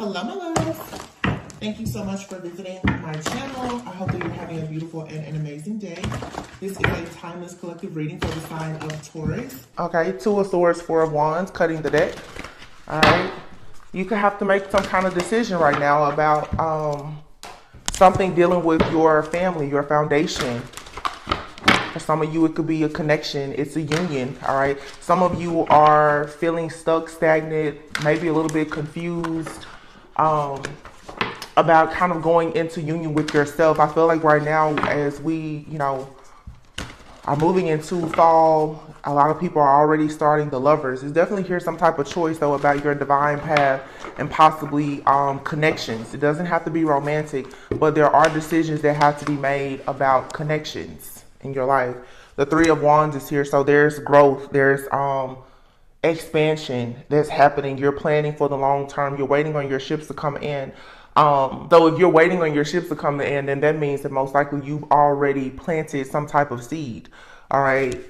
Hello, my loves. Thank you so much for visiting my channel. I hope that you're having a beautiful and an amazing day. This is a timeless collective reading for the sign of Taurus. Okay, Two of Swords, Four of Wands, cutting the deck. All right. You could have to make some kind of decision right now about something dealing with your family, your foundation. For some of you, it could be a connection. It's a union, all right? Some of you are feeling stuck, stagnant, maybe a little bit confused about kind of going into union with yourself. I feel like right now, as we, are moving into fall, a lot of people are already starting the lovers. There's definitely here some type of choice, though, about your divine path and possibly connections. It doesn't have to be romantic, but there are decisions that have to be made about connections in your life. The Three of Wands is here, so there's growth, there's expansion that's happening. You're planning for the long term. You're waiting on your ships to come in. Though if you're waiting on your ships to come in, then that means that most likely you've already planted some type of seed. All right.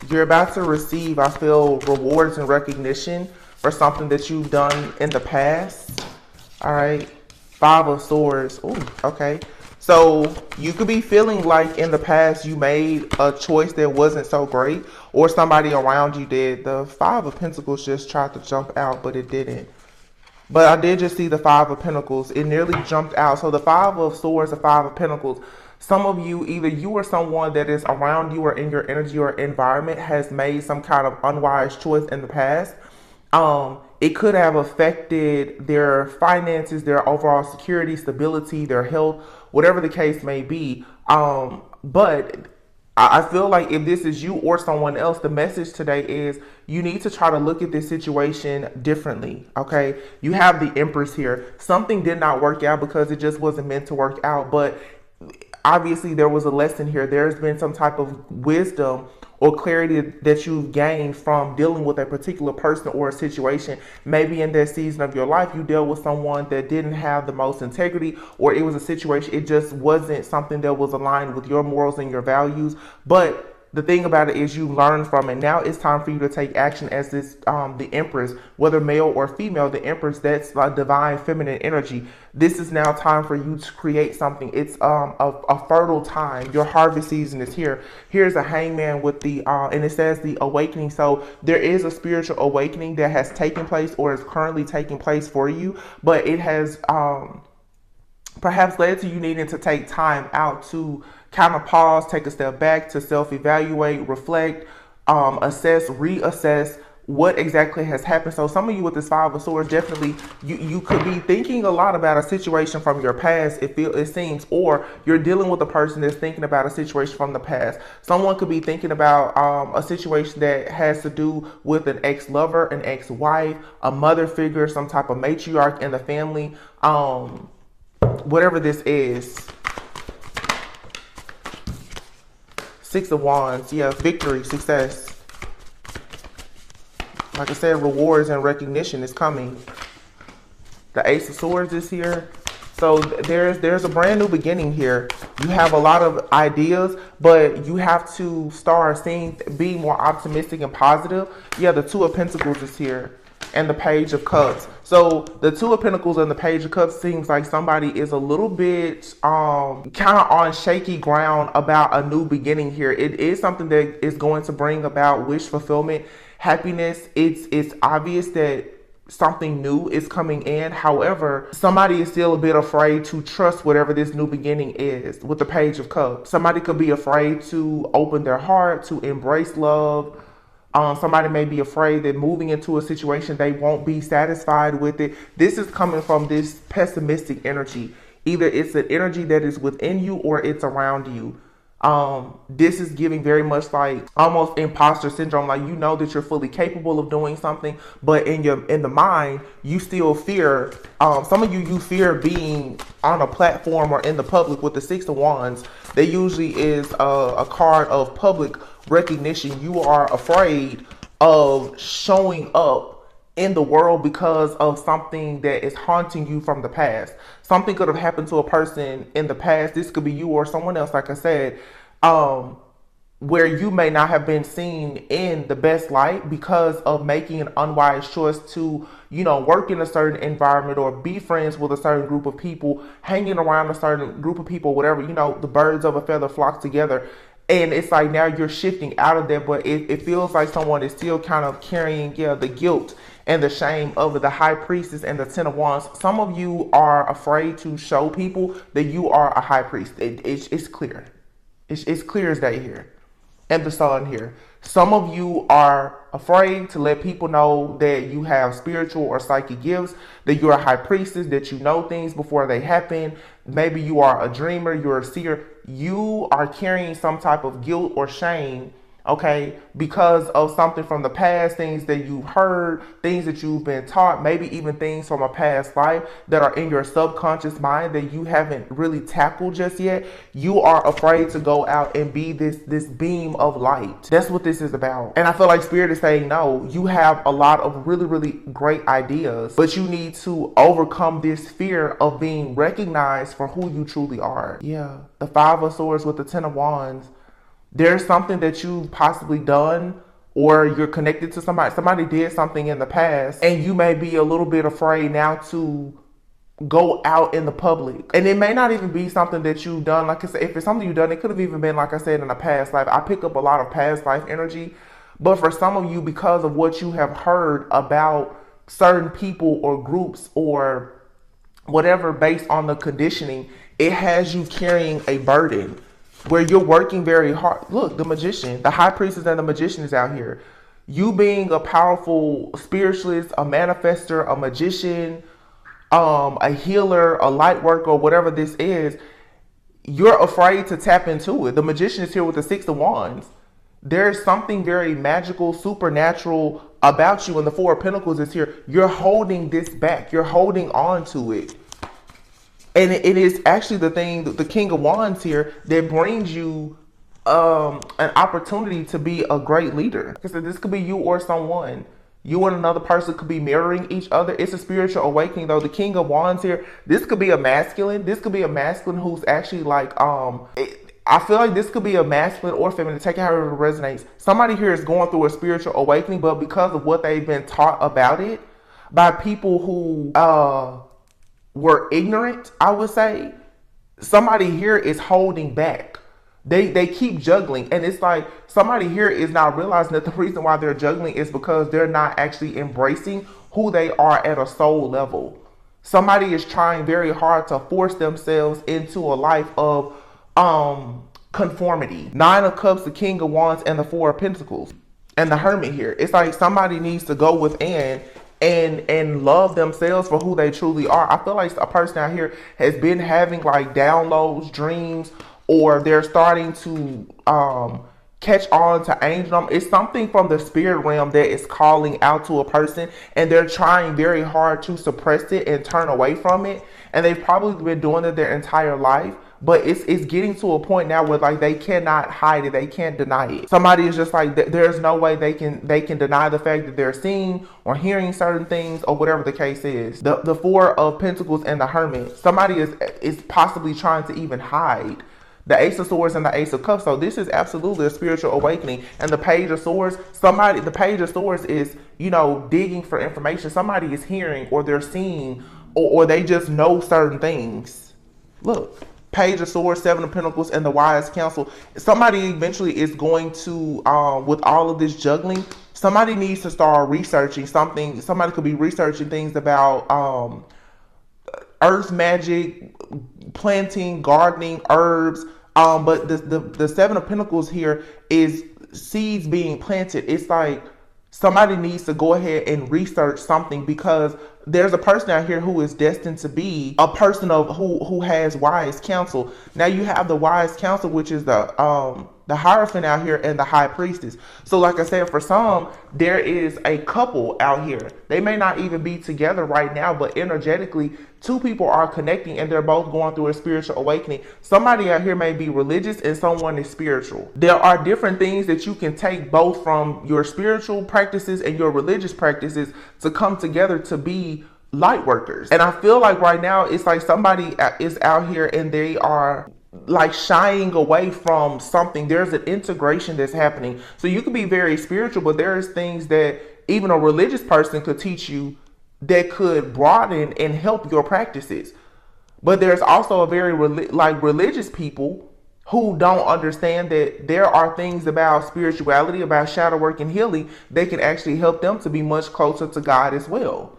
You're about to receive, I feel, rewards and recognition for something that you've done in the past. All right. Five of Swords. Ooh, okay. So you could be feeling like in the past you made a choice that wasn't so great, or somebody around you did. The Five of Pentacles just tried to jump out, but it didn't. But I did just see the Five of Pentacles. It nearly jumped out. So the Five of Swords, the Five of Pentacles. Some of you, either you or someone that is around you or in your energy or environment has made some kind of unwise choice in the past. It could have affected their finances, their overall security, stability, their health, whatever the case may be. But I feel like if this is you or someone else, the message today is you need to try to look at this situation differently, okay? You have the Empress here. Something did not work out because it just wasn't meant to work out, but obviously there was a lesson here. There's been some type of wisdom or clarity that you've gained from dealing with a particular person or a situation. Maybe in that season of your life, you dealt with someone that didn't have the most integrity, or it was a situation, it just wasn't something that was aligned with your morals and your values. But the thing about it is you learn from it. Now it's time for you to take action as this, the Empress, whether male or female, the Empress, that's like divine feminine energy. This is now time for you to create something. It's a fertile time. Your harvest season is here. Here's a hangman with the, and it says the awakening. So there is a spiritual awakening that has taken place or is currently taking place for you, but it has perhaps led to you needing to take time out to kind of pause, take a step back, to self-evaluate, reflect, assess, reassess what exactly has happened. So some of you with this Five of Swords, definitely you could be thinking a lot about a situation from your past, it seems, or you're dealing with a person that's thinking about a situation from the past. Someone could be thinking about a situation that has to do with an ex-lover, an ex-wife, a mother figure, some type of matriarch in the family, whatever this is. Six of Wands, yeah, victory, success. Like I said, rewards and recognition is coming. The Ace of Swords is here. So there's a brand new beginning here. You have a lot of ideas, but you have to start being more optimistic and positive. Yeah, the Two of Pentacles is here. And the Page of Cups. So the Two of Pentacles and the Page of Cups seems like somebody is a little bit kind of on shaky ground about a new beginning here. It is something that is going to bring about wish fulfillment, happiness. It's obvious that something new is coming in. However, somebody is still a bit afraid to trust whatever this new beginning is with the Page of Cups. Somebody could be afraid to open their heart, to embrace love. Somebody may be afraid that moving into a situation, they won't be satisfied with it. This is coming from this pessimistic energy. Either it's an energy that is within you or it's around you. This is giving very much like almost imposter syndrome. Like, you know that you're fully capable of doing something, but in the mind, you still fear. Some of you fear being on a platform or in the public. With the Six of Wands, there usually is a card of public recognition. You are afraid of showing up in the world because of something that is haunting you from the past. Something could have happened to a person in the past. This could be you or someone else, like I said. where you may not have been seen in the best light because of making an unwise choice to, work in a certain environment or be friends with a certain group of people, hanging around a certain group of people, whatever, the birds of a feather flock together. And it's like now you're shifting out of there, but it feels like someone is still kind of carrying, the guilt and the shame of the high priestess and the 10 of wands. Some of you are afraid to show people that you are a high priest. It's clear. It's clear as day here. And the sun here. Some of you are afraid to let people know that you have spiritual or psychic gifts, that you're a high priestess, that you know things before they happen. Maybe you are a dreamer, you're a seer. You are carrying some type of guilt or shame, okay, because of something from the past, things that you've heard, things that you've been taught, maybe even things from a past life that are in your subconscious mind that you haven't really tackled just yet. You are afraid to go out and be this beam of light. That's what this is about. And I feel like Spirit is saying, no, you have a lot of really, really great ideas, but you need to overcome this fear of being recognized for who you truly are. Yeah, the 5 of Swords with the 10 of Wands. There's something that you've possibly done, or you're connected to somebody did something in the past, and you may be a little bit afraid now to go out in the public. And it may not even be something that you've done. Like I said, if it's something you've done, it could have even been, like I said, in a past life. I pick up a lot of past life energy, but for some of you, because of what you have heard about certain people or groups or whatever based on the conditioning, it has you carrying a burden where you're working very hard. Look, the magician, the high priestess and the magician is out here. You being a powerful spiritualist, a manifester, a magician, a healer, a light worker, whatever this is, you're afraid to tap into it. The magician is here with the 6 of Wands. There's something very magical, supernatural about you, and the 4 of Pentacles is here. You're holding this back. You're holding on to it. And it is actually the thing, the King of Wands here, that brings you an opportunity to be a great leader. Because this could be you or someone. You and another person could be mirroring each other. It's a spiritual awakening, though. The King of Wands here, this could be a masculine. This could be a masculine who's actually like, I feel like this could be a masculine or feminine. Take it however it resonates. Somebody here is going through a spiritual awakening, but because of what they've been taught about it by people who were ignorant, I would say, somebody here is holding back. They keep juggling, and it's like somebody here is not realizing that the reason why they're juggling is because they're not actually embracing who they are at a soul level. Somebody is trying very hard to force themselves into a life of conformity. 9 of Cups, the King of Wands, and the 4 of Pentacles, and the Hermit here. It's like somebody needs to go within and love themselves for who they truly are. I feel like a person out here has been having like downloads, dreams, or they're starting to catch on to angel. It's something from the spirit realm that is calling out to a person, and they're trying very hard to suppress it and turn away from it. And they've probably been doing it their entire life. But it's getting to a point now where like they cannot hide it, they can't deny it. Somebody is just like, there's no way they can deny the fact that they're seeing or hearing certain things or whatever the case is. The 4 of Pentacles and the Hermit, somebody is possibly trying to even hide. The Ace of Swords and the Ace of Cups. So this is absolutely a spiritual awakening. And the Page of Swords, the Page of Swords is, digging for information. Somebody is hearing or they're seeing or they just know certain things. Look. Page of Swords, 7 of Pentacles, and the Wise Counsel. Somebody eventually is going to, with all of this juggling, somebody needs to start researching something. Somebody could be researching things about earth magic, planting, gardening, herbs. But the 7 of Pentacles here is seeds being planted. It's like somebody needs to go ahead and research something, because there's a person out here who is destined to be a person of who has wise counsel. Now you have the Wise Counsel, which is the Hierophant out here, and the High Priestess. So like I said, for some, there is a couple out here. They may not even be together right now, but energetically, 2 people are connecting and they're both going through a spiritual awakening. Somebody out here may be religious and someone is spiritual. There are different things that you can take both from your spiritual practices and your religious practices to come together to be light workers. And I feel like right now it's like somebody is out here and they are like shying away from something. There's an integration that's happening. So you could be very spiritual, but there's things that even a religious person could teach you that could broaden and help your practices. But there's also a very like religious people who don't understand that there are things about spirituality, about shadow work and healing that can actually help them to be much closer to God as well.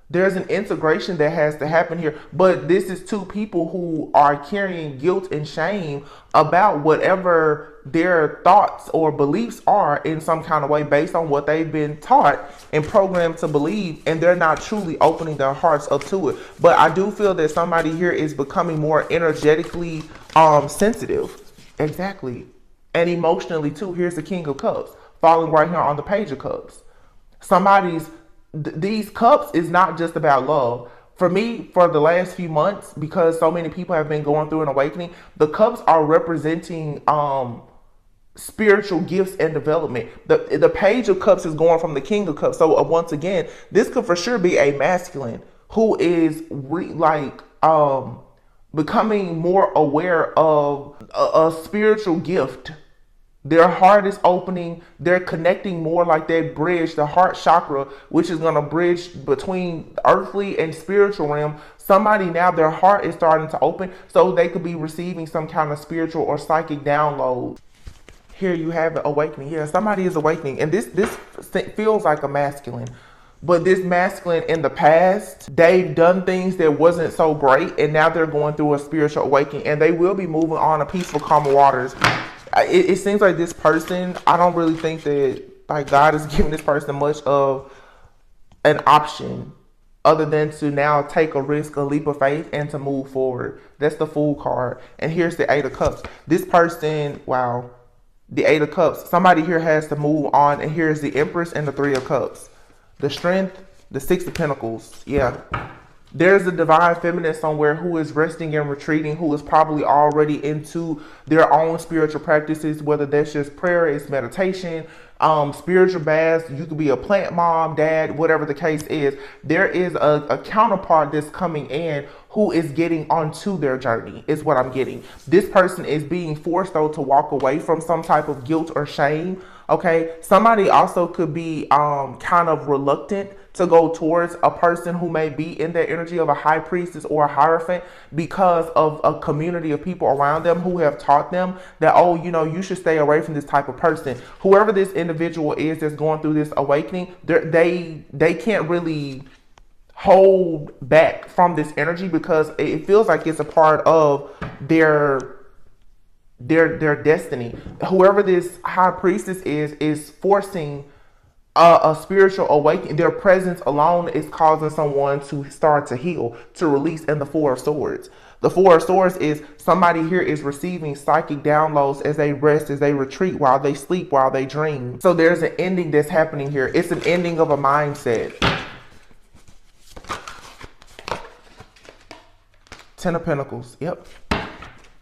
There's an integration that has to happen here. But this is two people who are carrying guilt and shame about whatever their thoughts or beliefs are in some kind of way based on what they've been taught and programmed to believe, and they're not truly opening their hearts up to it. But I do feel that somebody here is becoming more energetically sensitive. Exactly. And emotionally too. Here's the King of Cups falling right here on the Page of Cups. These cups is not just about love. For me, for the last few months, because so many people have been going through an awakening, the cups are representing spiritual gifts and development. The Page of Cups is going from the King of Cups. So once again, this could for sure be a masculine who is becoming more aware of a spiritual gift. Their heart is opening. They're connecting more, like that bridge, the heart chakra, which is going to bridge between earthly and spiritual realm. Somebody now, their heart is starting to open so they could be receiving some kind of spiritual or psychic download. Here you have it, awakening. Yeah, somebody is awakening. And this feels like a masculine. But this masculine in the past, they've done things that wasn't so great. And now they're going through a spiritual awakening. And they will be moving on to peaceful, calm waters. It seems like this person, I don't really think that like God is giving this person much of an option other than to now take a risk, a leap of faith, and to move forward. That's the Fool card. And here's the Eight of Cups. This person, wow, the Eight of Cups. Somebody here has to move on. And here's the Empress and the Three of Cups. The Strength, the Six of Pentacles. Yeah. There's a divine feminine somewhere who is resting and retreating, who is probably already into their own spiritual practices, whether that's just prayer, it's meditation, spiritual baths. You could be a plant mom, dad, whatever the case is. There is a counterpart that's coming in who is getting onto their journey, is what I'm getting. This person is being forced, though, to walk away from some type of guilt or shame. Okay, somebody also could be kind of reluctant to go towards a person who may be in the energy of a high priestess or a hierophant because of a community of people around them who have taught them that, oh, you know, you should stay away from this type of person. Whoever this individual is that's going through this awakening, they can't really hold back from this energy because it feels like it's a part of their destiny. Whoever this high priestess is forcing a spiritual awakening. Their presence alone is causing someone to start to heal, to release. And the Four of Swords. The Four of Swords is somebody here is receiving psychic downloads as they rest, as they retreat, while they sleep, while they dream. So there's an ending that's happening here. It's an ending of a mindset. Ten of Pentacles. Yep.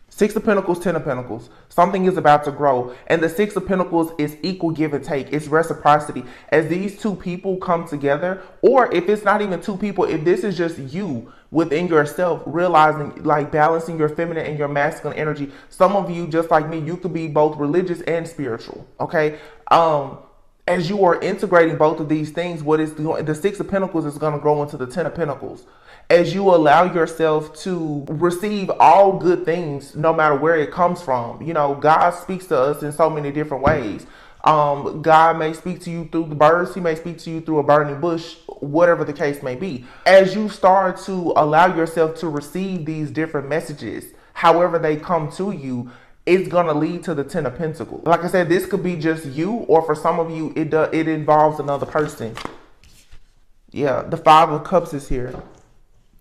Six of Pentacles, Ten of Pentacles. Something is about to grow. And the Six of Pentacles is equal give and take. It's reciprocity. As these two people come together, or if it's not even two people, if this is just you within yourself, realizing, like balancing your feminine and your masculine energy. Some of you, just like me, you could be both religious and spiritual. Okay. As you are integrating both of these things, what is the Six of Pentacles is going to grow into the Ten of Pentacles. As you allow yourself to receive all good things, no matter where it comes from. You know, God speaks to us in so many different ways. God may speak to you through the birds. He may speak to you through a burning bush, whatever the case may be. As you start to allow yourself to receive these different messages, however they come to you, it's going to lead to the Ten of Pentacles. Like I said, this could be just you, or for some of you, it involves another person. Yeah, the Five of Cups is here.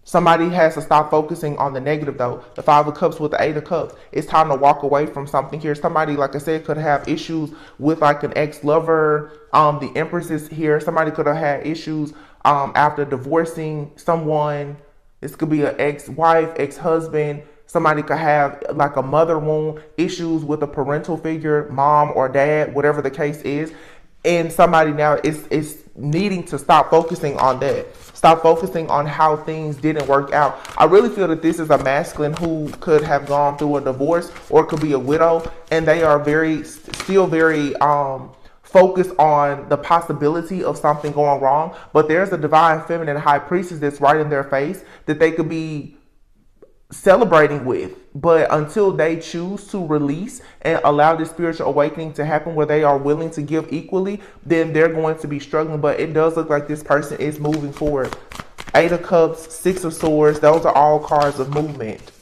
Somebody has to stop focusing on the negative, though. The Five of Cups with the Eight of Cups. It's time to walk away from something here. Somebody, like I said, could have issues with like an ex-lover. The Empress is here. Somebody could have had issues after divorcing someone. This could be an ex-wife, ex-husband. Somebody could have like a mother wound, issues with a parental figure, mom or dad, whatever the case is. And somebody now is needing to stop focusing on that. Stop focusing on how things didn't work out. I really feel that this is a masculine who could have gone through a divorce or could be a widow, and they are still very focused on the possibility of something going wrong. But there's a divine feminine high priestess that's right in their face that they could be celebrating with, but until they choose to release and allow this spiritual awakening to happen where they are willing to give equally, then they're going to be struggling. But it does look like this person is moving forward. 8 of Cups, 6 of Swords, those are all cards of movement.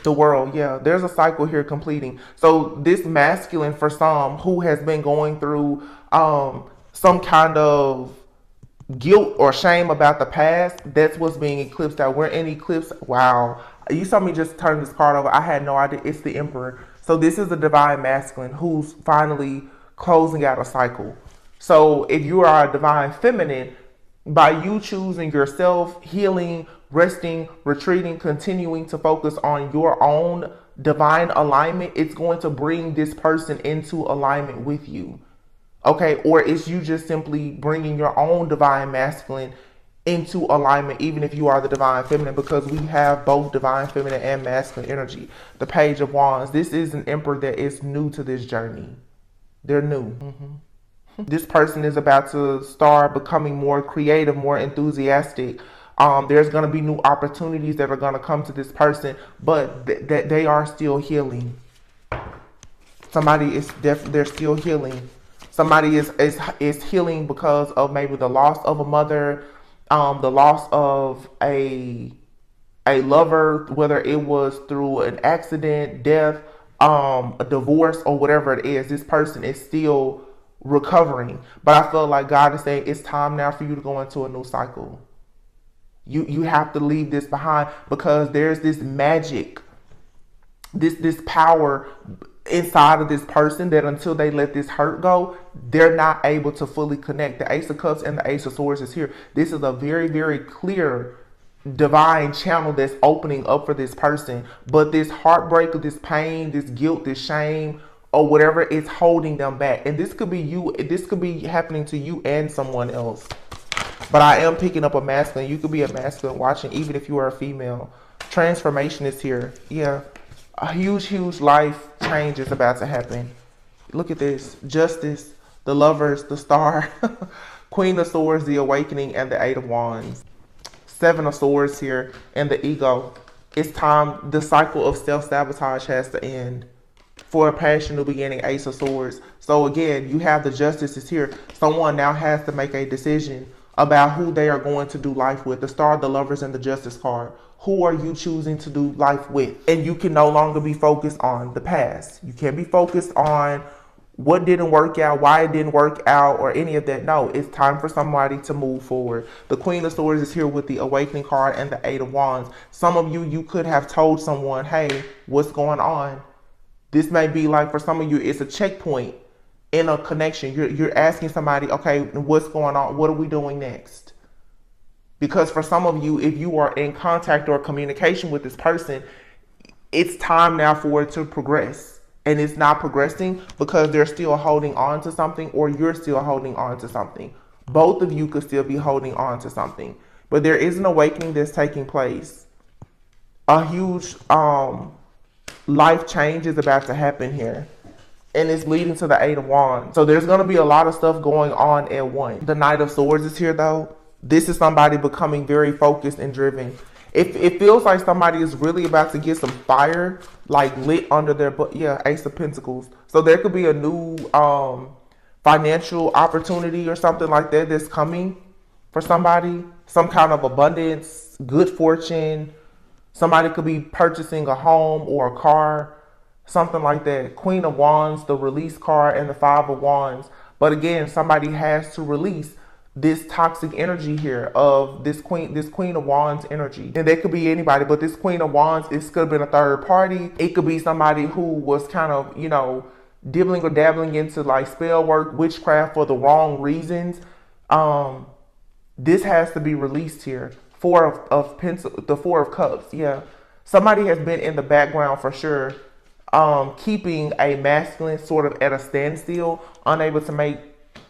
The World, yeah, there's a cycle here completing. So this masculine, for some who has been going through some kind of guilt or shame about the past, that's what's being eclipsed out. We're in eclipse. Wow. You saw me just turn this card over. I had no idea. It's the Emperor. So this is the divine masculine who's finally closing out a cycle. So if you are a divine feminine, by you choosing yourself, healing, resting, retreating, continuing to focus on your own divine alignment, it's going to bring this person into alignment with you. Okay, or it's you just simply bringing your own divine masculine into alignment, even if you are the divine feminine, because we have both divine feminine and masculine energy. The Page of Wands. This is an emperor that is new to this journey. They're new. This person is about to start becoming more creative, more enthusiastic. There's going to be new opportunities that are going to come to this person, but they are still healing. Somebody is they're still healing. Somebody is healing because of maybe the loss of a mother, the loss of a lover, whether it was through an accident, death, a divorce, or whatever it is. This person is still recovering, but I feel like God is saying it's time now for you to go into a new cycle. You have to leave this behind, because there's this magic, this power inside of this person that until they let this hurt go, they're not able to fully connect. The Ace of Cups and the Ace of Swords is here. This is a very, very clear divine channel that's opening up for this person. But this heartbreak, this pain, this guilt, this shame, or whatever is holding them back. And this could be you. This could be happening to you and someone else. But I am picking up a masculine. You could be a masculine watching, even if you are a female. Transformation is here. Yeah. A huge life change is about to happen. Look at this. Justice, the Lovers, the Star, Queen of Swords, the Awakening, and the 8 of Wands. 7 of Swords here, and the Ego. It's time. The cycle of self-sabotage has to end. For a passionate beginning, Ace of Swords. So again, you have the Justice is here. Someone now has to make a decision about who they are going to do life with. The Star, the Lovers, and the Justice card. Who are you choosing to do life with? And you can no longer be focused on the past. You can't be focused on what didn't work out, why it didn't work out, or any of that. No, it's time for somebody to move forward. The Queen of Swords is here with the Awakening card and the 8 of Wands. Some of you could have told someone, hey, what's going on? This may be like, for some of you, it's a checkpoint in a connection. You're asking somebody, okay, what's going on? What are we doing next? Because for some of you, if you are in contact or communication with this person, it's time now for it to progress. And it's not progressing because they're still holding on to something, or you're still holding on to something. Both of you could still be holding on to something. But there is an awakening that's taking place. A huge life change is about to happen here. And it's leading to the 8 of Wands. So there's going to be a lot of stuff going on at once. The Knight of Swords is here though. This is somebody becoming very focused and driven. It feels like somebody is really about to get some fire like lit under their butt. Yeah, Ace of Pentacles. So there could be a new financial opportunity or something like that that's coming for somebody. Some kind of abundance, good fortune. Somebody could be purchasing a home or a car, something like that. Queen of Wands, the Release card, and the 5 of Wands. But again, somebody has to release this toxic energy here of this Queen of Wands energy. And they could be anybody, but this Queen of Wands, it could have been a third party. It could be somebody who was kind of, dibbling or dabbling into like spell work, witchcraft for the wrong reasons. This has to be released here. The 4 of Cups. Yeah. Somebody has been in the background for sure, keeping a masculine sort of at a standstill, unable to make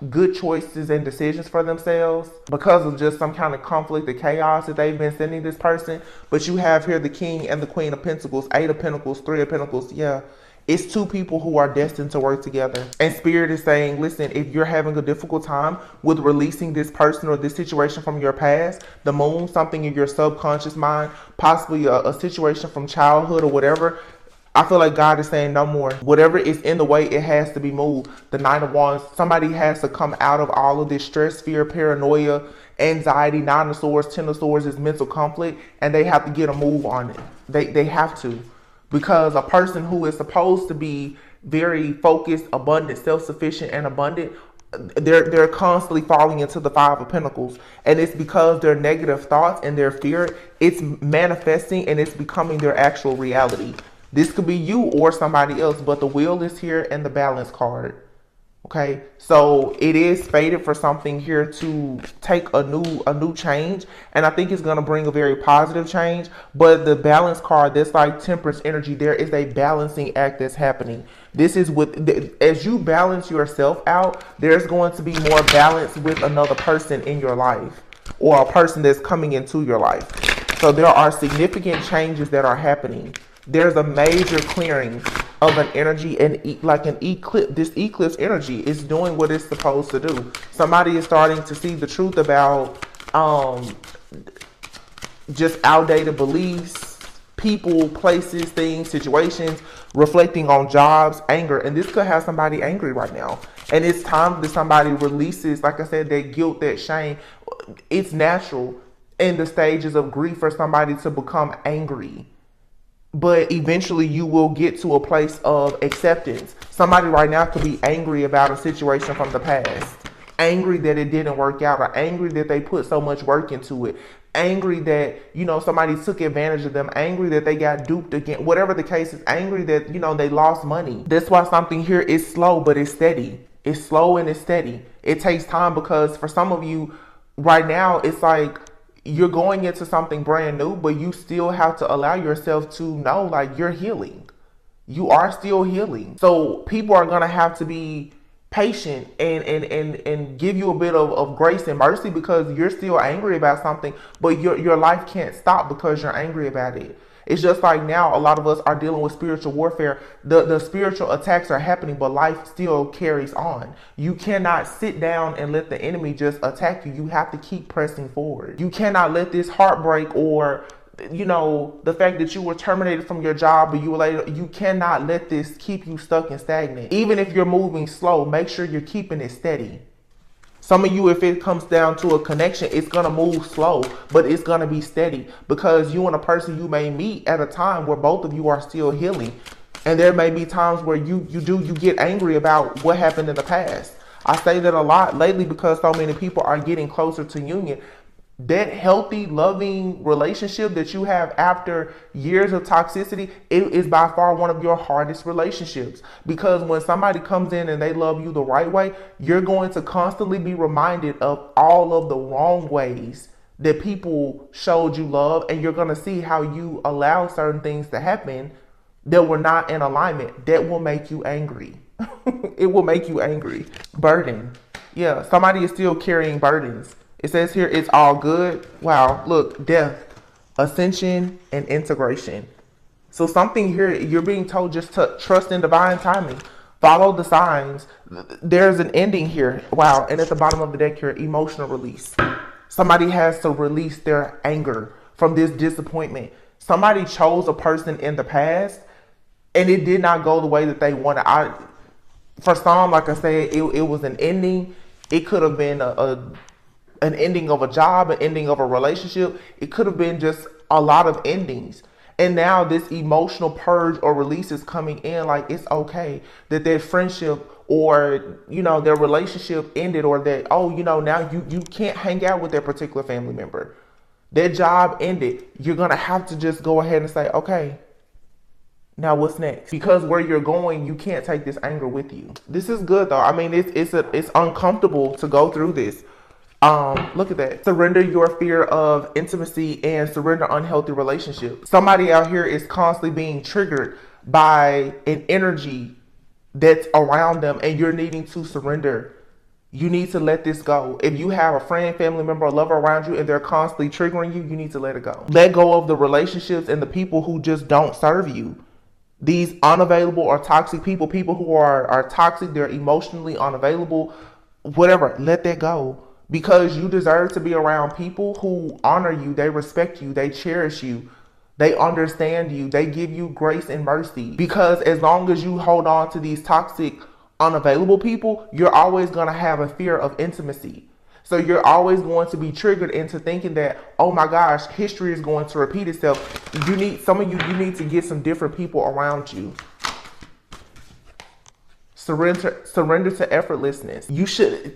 good choices and decisions for themselves because of just some kind of conflict or chaos that they've been sending this person. But you have here the King and the Queen of Pentacles, Eight of Pentacles, Three of Pentacles. Yeah, it's two people who are destined to work together. And Spirit is saying, listen, if you're having a difficult time with releasing this person or this situation from your past, the Moon, something in your subconscious mind, possibly a situation from childhood or whatever, I feel like God is saying no more. Whatever is in the way, it has to be moved. The Nine of Wands, somebody has to come out of all of this stress, fear, paranoia, anxiety. Nine of Swords, Ten of Swords is mental conflict, and they have to get a move on it. They have to. Because a person who is supposed to be very focused, abundant, self-sufficient, and abundant, they're constantly falling into the Five of Pentacles, and it's because their negative thoughts and their fear, it's manifesting and it's becoming their actual reality. This could be you or somebody else, but the Wheel is here and the Balance card. Okay, so it is fated for something here to take a new change, and I think it's going to bring a very positive change. But the Balance card, that's like Temperance energy. There is a balancing act that's happening. This is as you balance yourself out, there's going to be more balance with another person in your life, or a person that's coming into your life. So there are significant changes that are happening. There's a major clearing of an energy, and like an eclipse. This eclipse energy is doing what it's supposed to do. Somebody is starting to see the truth about just outdated beliefs, people, places, things, situations, reflecting on jobs, anger. And this could have somebody angry right now. And it's time that somebody releases, like I said, that guilt, that shame. It's natural in the stages of grief for somebody to become angry. But eventually you will get to a place of acceptance. Somebody right now could be angry about a situation from the past. Angry that it didn't work out, or angry that they put so much work into it. Angry that, somebody took advantage of them. Angry that they got duped again. Whatever the case is, angry that, they lost money. That's why something here is slow, but it's steady. It's slow and it's steady. It takes time, because for some of you right now, it's like, you're going into something brand new, but you still have to allow yourself to know, like, you're healing. You are still healing. So people are going to have to be patient and give you a bit of grace and mercy, because you're still angry about something, but your life can't stop because you're angry about it. It's just like now a lot of us are dealing with spiritual warfare. The spiritual attacks are happening, but life still carries on. You cannot sit down and let the enemy just attack you. You have to keep pressing forward. You cannot let this heartbreak, or the fact that you were terminated from your job, or you cannot let this keep you stuck and stagnant. Even if you're moving slow, make sure you're keeping it steady. Some of you, if it comes down to a connection, it's going to move slow, but it's going to be steady, because you and a person you may meet at a time where both of you are still healing. And there may be times where you get angry about what happened in the past. I say that a lot lately because so many people are getting closer to union. That healthy, loving relationship that you have after years of toxicity, it is by far one of your hardest relationships. Because when somebody comes in and they love you the right way, you're going to constantly be reminded of all of the wrong ways that people showed you love. And you're going to see how you allow certain things to happen that were not in alignment. That will make you angry. It will make you angry. Burden. Yeah, somebody is still carrying burdens. It says here, it's all good. Wow, look, death, ascension, and integration. So something here, you're being told just to trust in divine timing. Follow the signs. There's an ending here. Wow, and at the bottom of the deck here, emotional release. Somebody has to release their anger from this disappointment. Somebody chose a person in the past, and it did not go the way that they wanted. For some, like I said, it was an ending. It could have been an ending of a job, an ending of a relationship. It could have been just a lot of endings. And now this emotional purge or release is coming in. Like, it's okay that their friendship or, their relationship ended, or that, now you can't hang out with that particular family member. Their job ended. You're going to have to just go ahead and say, okay, now what's next? Because where you're going, you can't take this anger with you. This is good though. I mean, it's uncomfortable to go through this. Look at that. Surrender your fear of intimacy and surrender unhealthy relationships. Somebody out here is constantly being triggered by an energy that's around them, and you're needing to surrender You need to let this go. If you have a friend, family member, or lover around you and they're constantly triggering you, you need to let it go. Let go of the relationships and the people who just don't serve you. These unavailable or toxic people, people who are toxic, they're emotionally unavailable, whatever, let that go. Because you deserve to be around people who honor you, they respect you, they cherish you, they understand you, they give you grace and mercy. Because as long as you hold on to these toxic, unavailable people, you're always going to have a fear of intimacy. So you're always going to be triggered into thinking that, oh my gosh, history is going to repeat itself. Some of you need to get some different people around you. Surrender to effortlessness.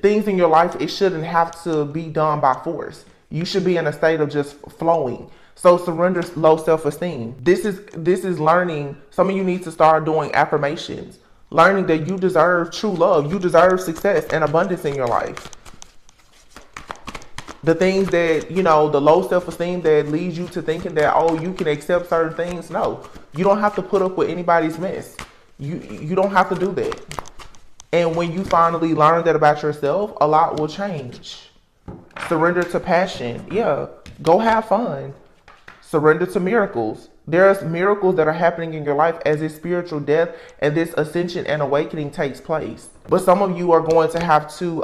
Things in your life, it shouldn't have to be done by force. You should be in a state of just flowing. So surrender low self-esteem. This is learning. Some of you need to start doing affirmations. Learning that you deserve true love. You deserve success and abundance in your life. The things that, the low self-esteem that leads you to thinking that, oh, you can accept certain things. No, you don't have to put up with anybody's mess. You don't have to do that. And when you finally learn that about yourself, a lot will change. Surrender to passion. Yeah, go have fun. Surrender to miracles. There's miracles that are happening in your life as this spiritual death and this ascension and awakening takes place. But some of you are going to have to,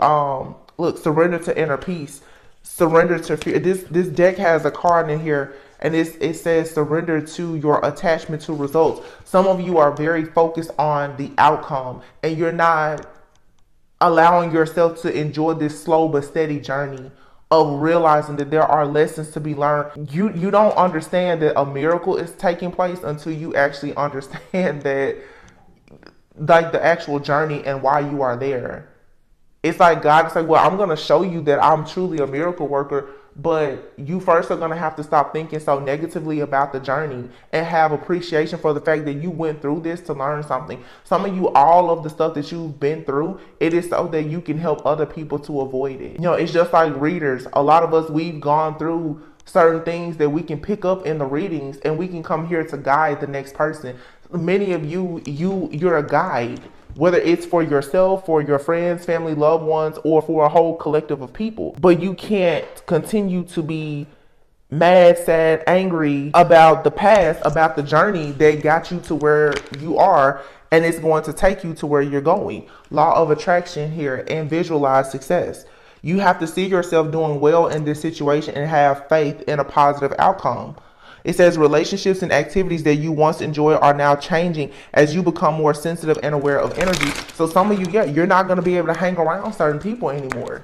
surrender to inner peace. Surrender to fear. This deck has a card in here, and it says surrender to your attachment to results. Some of you are very focused on the outcome, and you're not allowing yourself to enjoy this slow but steady journey of realizing that there are lessons to be learned. You don't understand that a miracle is taking place until you actually understand that, like, the actual journey and why you are there. It's like God is like, well, I'm going to show you that I'm truly a miracle worker, but you first are going to have to stop thinking so negatively about the journey and have appreciation for the fact that you went through this to learn something. Some of you, all of the stuff that you've been through, it is so that you can help other people to avoid it. It's just like readers. A lot of us, we've gone through certain things that we can pick up in the readings, and we can come here to guide the next person. Many of you're a guide. Whether it's for yourself, for your friends, family, loved ones, or for a whole collective of people. But you can't continue to be mad, sad, angry about the past, about the journey that got you to where you are, and it's going to take you to where you're going. Law of attraction here, and visualize success. You have to see yourself doing well in this situation and have faith in a positive outcome. It says relationships and activities that you once enjoyed are now changing as you become more sensitive and aware of energy. So some of you, you're not going to be able to hang around certain people anymore.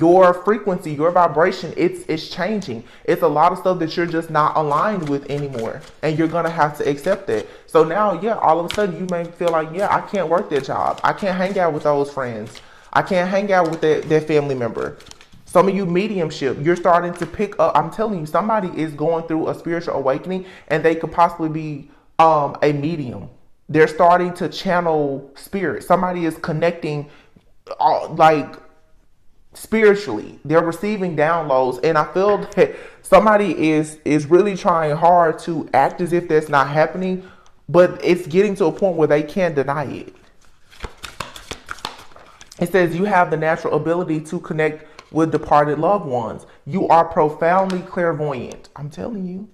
Your frequency, your vibration, it's changing. It's a lot of stuff that you're just not aligned with anymore. And you're going to have to accept that. So now, all of a sudden you may feel like, I can't work that job. I can't hang out with those friends. I can't hang out with that family member. Some of you, mediumship, you're starting to pick up. I'm telling you, somebody is going through a spiritual awakening, and they could possibly be a medium. They're starting to channel spirit. Somebody is connecting spiritually. They're receiving downloads, and I feel that somebody is really trying hard to act as if that's not happening, but it's getting to a point where they can't deny it. It says you have the natural ability to connect with departed loved ones. You are profoundly clairvoyant. I'm telling you.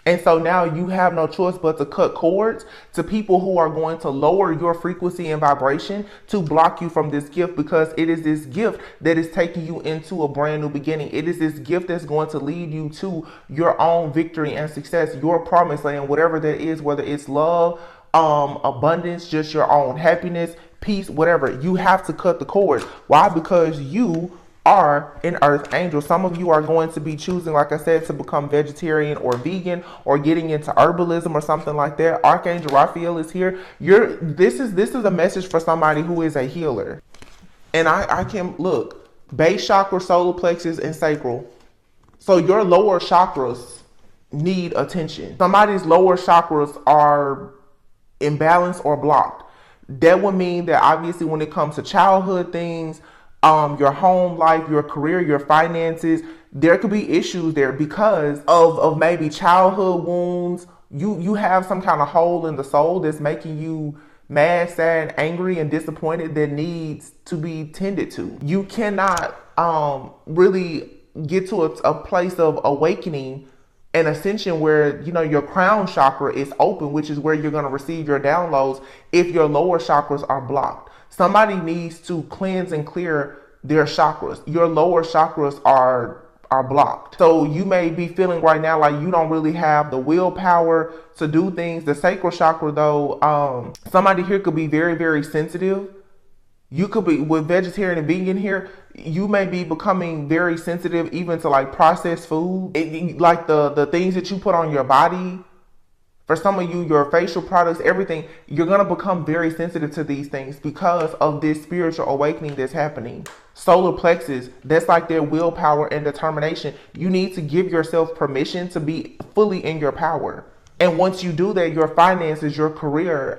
And so now you have no choice but to cut cords to people who are going to lower your frequency and vibration to block you from this gift, because it is this gift that is taking you into a brand new beginning. It is this gift that's going to lead you to your own victory and success, your promised land, whatever that is, whether it's love, abundance, just your own happiness, peace, whatever. You have to cut the cords. Why? Because you are an earth angel. Some of you are going to be choosing, like I said, to become vegetarian or vegan, or getting into herbalism or something like that. Archangel Raphael is here. This is a message for somebody who is a healer. And I can look, base chakra, solar plexus, and sacral. So your lower chakras need attention. Somebody's lower chakras are imbalanced or blocked. That would mean that obviously when it comes to childhood things, your home life, your career, your finances, there could be issues there because of maybe childhood wounds. You have some kind of hole in the soul that's making you mad, sad, angry, and disappointed that needs to be tended to. You cannot really get to a place of awakening and ascension where your crown chakra is open, which is where you're going to receive your downloads, if your lower chakras are blocked. Somebody needs to cleanse and clear their chakras. Your lower chakras are blocked. So you may be feeling right now like you don't really have the willpower to do things. The sacral chakra though, somebody here could be very, very sensitive. You could be, with vegetarian and vegan here, you may be becoming very sensitive even to like processed food. Like the things that you put on your body. For some of you, your facial products, everything, you're going to become very sensitive to these things because of this spiritual awakening that's happening. Solar plexus, that's like their willpower and determination. You need to give yourself permission to be fully in your power. And once you do that, your finances, your career,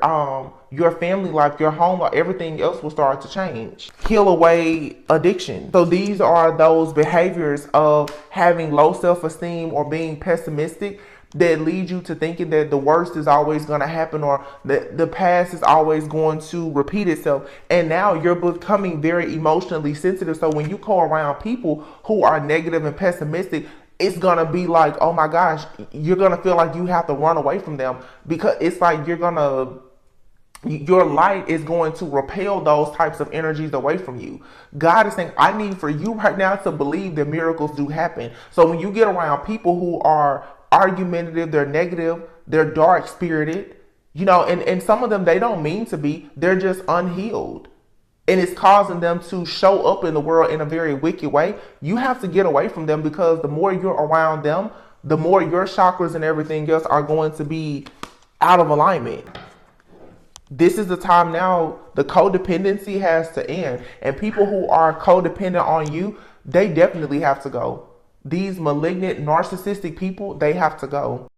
your family life, your home life, everything else will start to change. Heal away addiction. So these are those behaviors of having low self-esteem or being pessimistic that lead you to thinking that the worst is always going to happen, or that the past is always going to repeat itself. And now you're becoming very emotionally sensitive. So when you go around people who are negative and pessimistic, it's going to be like, oh my gosh, you're going to feel like you have to run away from them, because it's like your light is going to repel those types of energies away from you. God is saying, I need for you right now to believe that miracles do happen. So when you get around people who are argumentative, they're negative, they're dark spirited, and some of them, they don't mean to be, they're just unhealed. And it's causing them to show up in the world in a very wicked way. You have to get away from them, because the more you're around them, the more your chakras and everything else are going to be out of alignment. This is the time now, the codependency has to end. And people who are codependent on you, they definitely have to go. These malignant, narcissistic people, they have to go.